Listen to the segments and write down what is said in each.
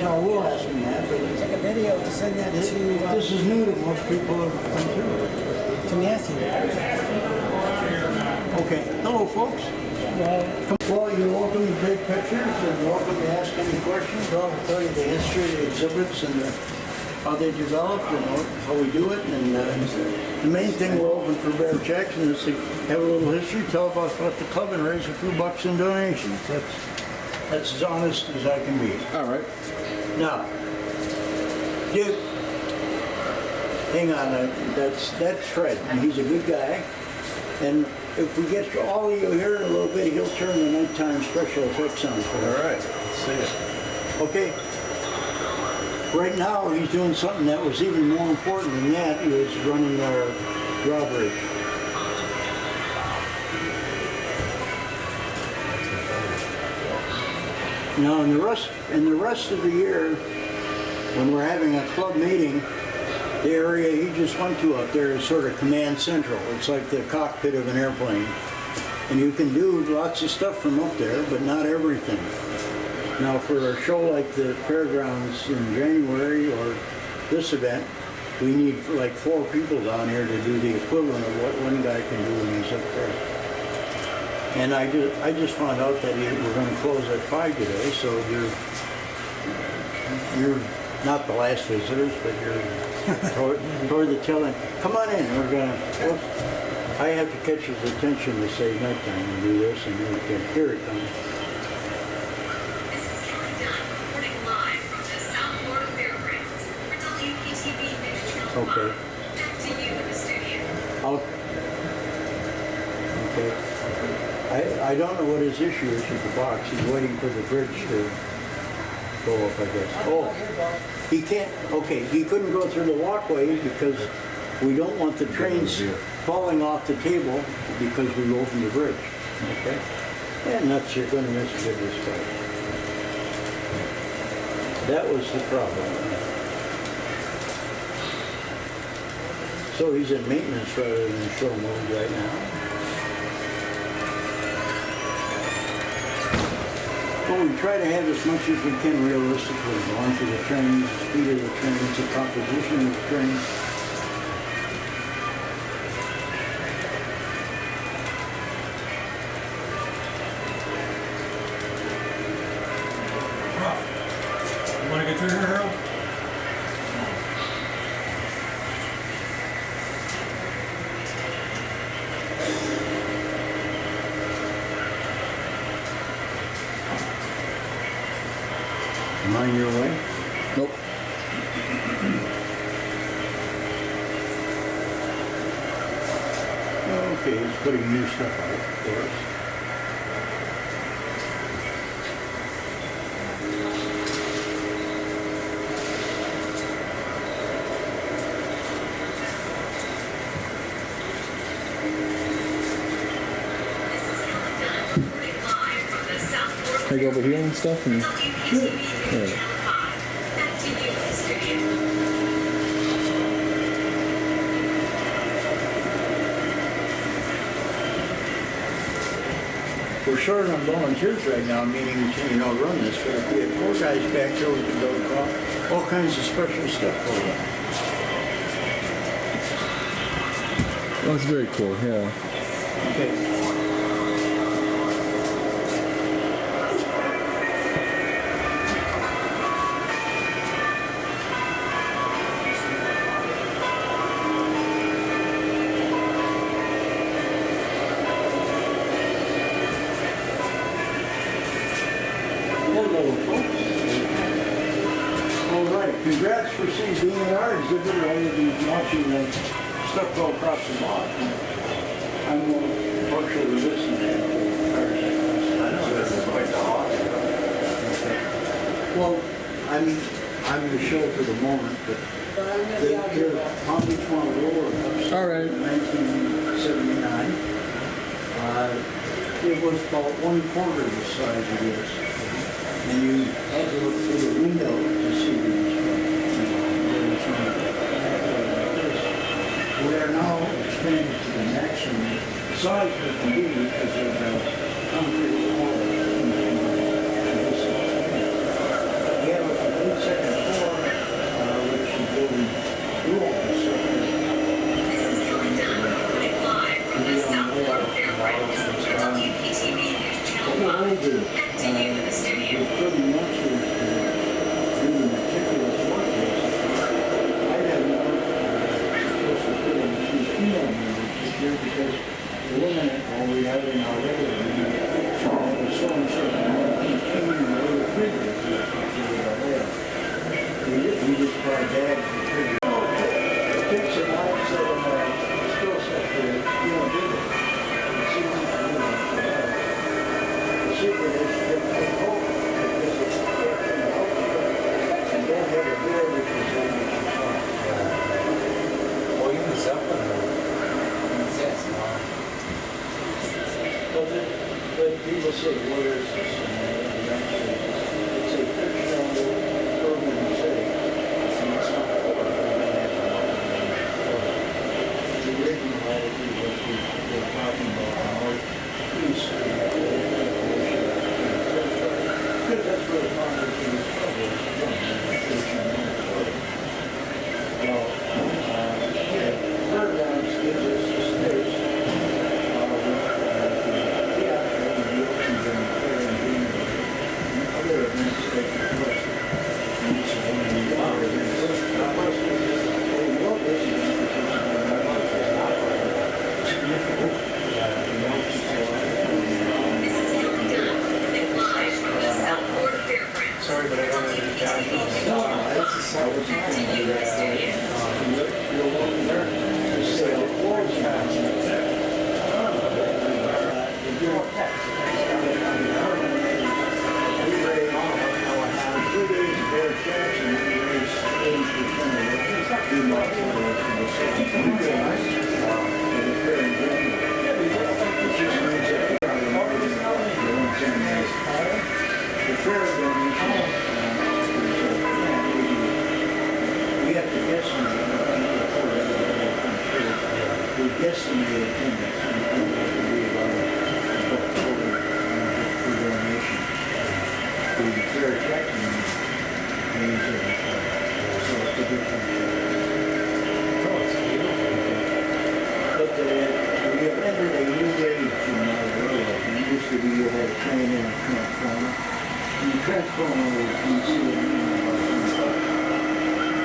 No, we'll ask them that. But Take a video to send that this is new to most people who come through. to Matthew. Okay. Hello, folks. Well, you're welcome to take pictures and welcome to ask any questions. I'll tell you the history of the exhibits and how they developed and how we do it. And the main thing we're open for bare checks and is to have a little history, tell about what the club and raise a few bucks in donations. That's as honest as I can be. All right. Now, Duke, hang on, that's Fred, and he's a good guy. And if we get all of you here in a little bit, he'll turn the nighttime special effects on for us. All right. Let's see it. Okay. Right now, he's doing something that was even more important than that. He was running our drawbridge. Now, in the rest of the year, when we're having a club meeting, the area he just went to up there is sort of command central. It's like the cockpit of an airplane. And you can do lots of stuff from up there, but not everything. Now for a show like the Fairgrounds in January or this event, we need like 4 people down here to do the equivalent of what one guy can do when he's up there. And I just found out that we're going to close at 5 today, so you're not the last visitors, but you're toward the tail end. Come on in. I have to catch his attention to say nighttime and do this, and then we can hear it come. This is Kelly Dunn, reporting live from the South Florida Fairgrounds for WPTV News Channel 5. Okay. Back to you in the studio. Okay. I don't know what his issue is with the box. He's waiting for the bridge to go up, I guess. Oh, he can't, okay, he couldn't go through the walkways because we don't want the trains falling off the table because we opened the bridge, okay? And that's, you're gonna miss a good respect. That was the problem. So he's in maintenance rather than show mode right now. Well, we try to have as much as we can realistically, the length of the trains, the speed of the trains, the composition of the trains. You want to get through here, Harold? Am I in your way? Nope. Okay, he's putting new stuff out for us. This is Kelly Dunn, reporting live from the South Florida Can I go over here and stuff? And WPTV News Channel 5. Back to you in the studio. We're short on volunteers right now, meaning we can, run this, but if we had 4 guys back there, we could go across all kinds of special stuff for them. oh, it's very cool. Yeah. Okay. Hello, folks. All right, congrats for being at our exhibit. I've been watching the stuff go across the lot. I'm partial to this and that. I know this is quite the hot. Well, I'm the show for the moment, but here, Palm Beach Mall Roller All right. in 1979. It was about 1/4 the size of this. And you had to look through the window to see these. We are now expanded to the maximum size we can do because of the concrete wall. We have a complete told you, Back to you in the studio. with pretty much really meticulous work I have not supposed to put in a few female members this year because the women are we have in our regular meeting, so and so came in a little figure we just brought bags of figures. It takes a lot of skill set to, do it. The secret is to get the hope because it's and don't have a door which is on Well, even Zeppelin. But people say, where is this? It's a fictional urban city. And it's not the original attitude was we were talking about the northeast. Because that's where the foundation is published. Well, Fairgrounds gives us the space. This is Kelly Dunn, reporting live from the South Florida Fairgrounds. Sorry, but I don't have any cash on me. Back to you in the studio. We have to guesstimate the attendance and we about donation to the fair checking means so it's a good thing. But we have entered a new age in our world. It used to be you had a train and a transformer. And the transformer was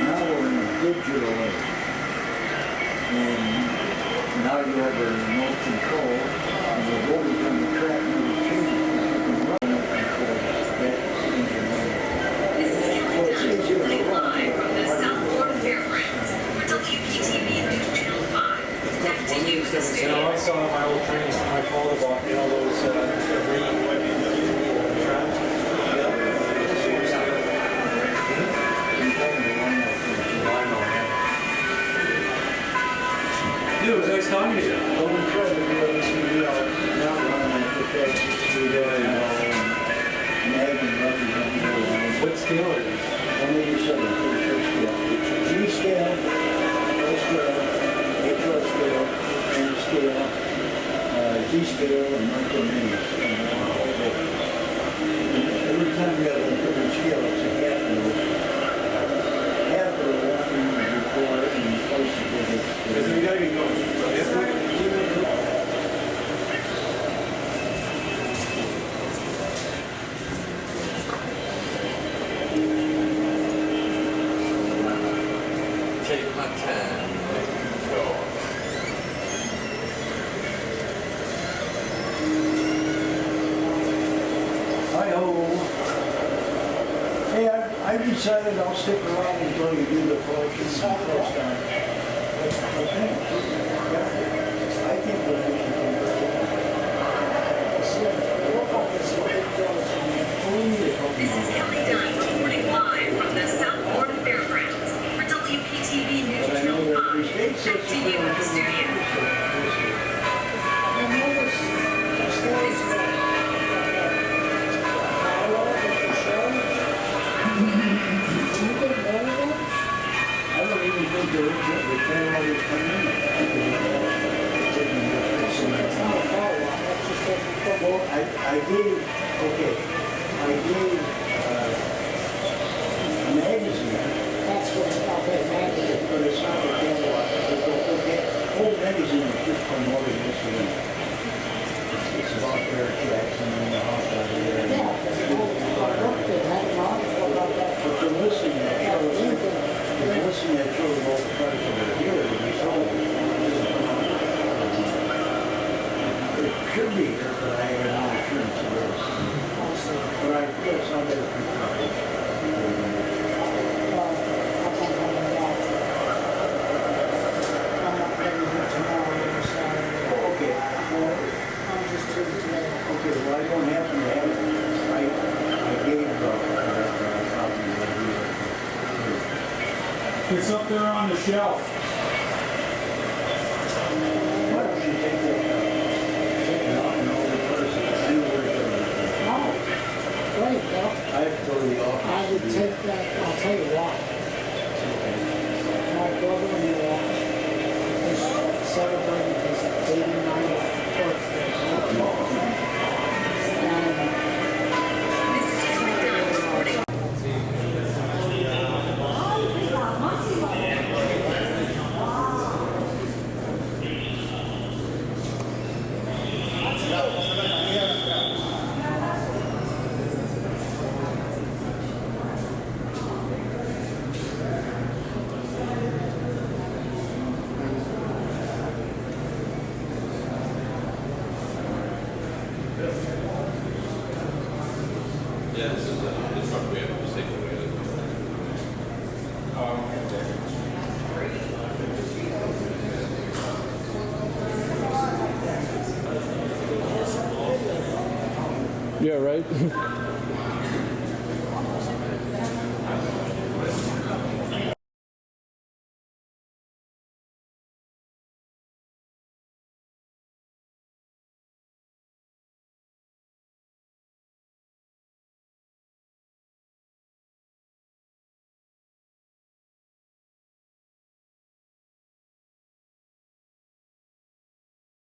now we're in a digital age. And now you have a remote control, and the voters on the track never changes. You can run remote control. That's engineering. This is Kelly It's Dunn, easier to reporting run. live from the South Florida Fairgrounds for WPTV News Channel 5. Back to you in the I studio. saw my old trains when my father bought, those green trams. Dude, it was nice talking to you. Well, we try to do everything now running like the fastest speed and mag and representative. What scale are these? 187, pretty sure scale. G scale, O scale, HO scale, N scale, Z scale, and micro minis. Every time you have a different scale, it's a half note. Half or one before and twice before Because we gotta get going. Take my time. Hi-ho. Hey, I've decided I'll stick around until you do the pledge and press down. Okay. Yeah. I think that we should do that. This is Kelly Dunn, reporting live from the South Florida Fairgrounds for WPTV News But I know Channel that 5. the state Back to you in the studio. I don't even think the camera will come in. Well, I gave a magazine. That's what magazine. But it's not the catalog. The whole magazine is just promoting this event. It's about Barrett Jackson and the hot dog don't happen to have it, I gave a copy of It's up there on the shelf. why don't you take it out and over person, see where it Oh, great, well, goes. I have to go to the office. I would take that, I'll tell you why. My brother-in-law is celebrating his 89th birthday. And This is Karen Dunn reporting. Yeah, this is probably a mistake. Yeah, right?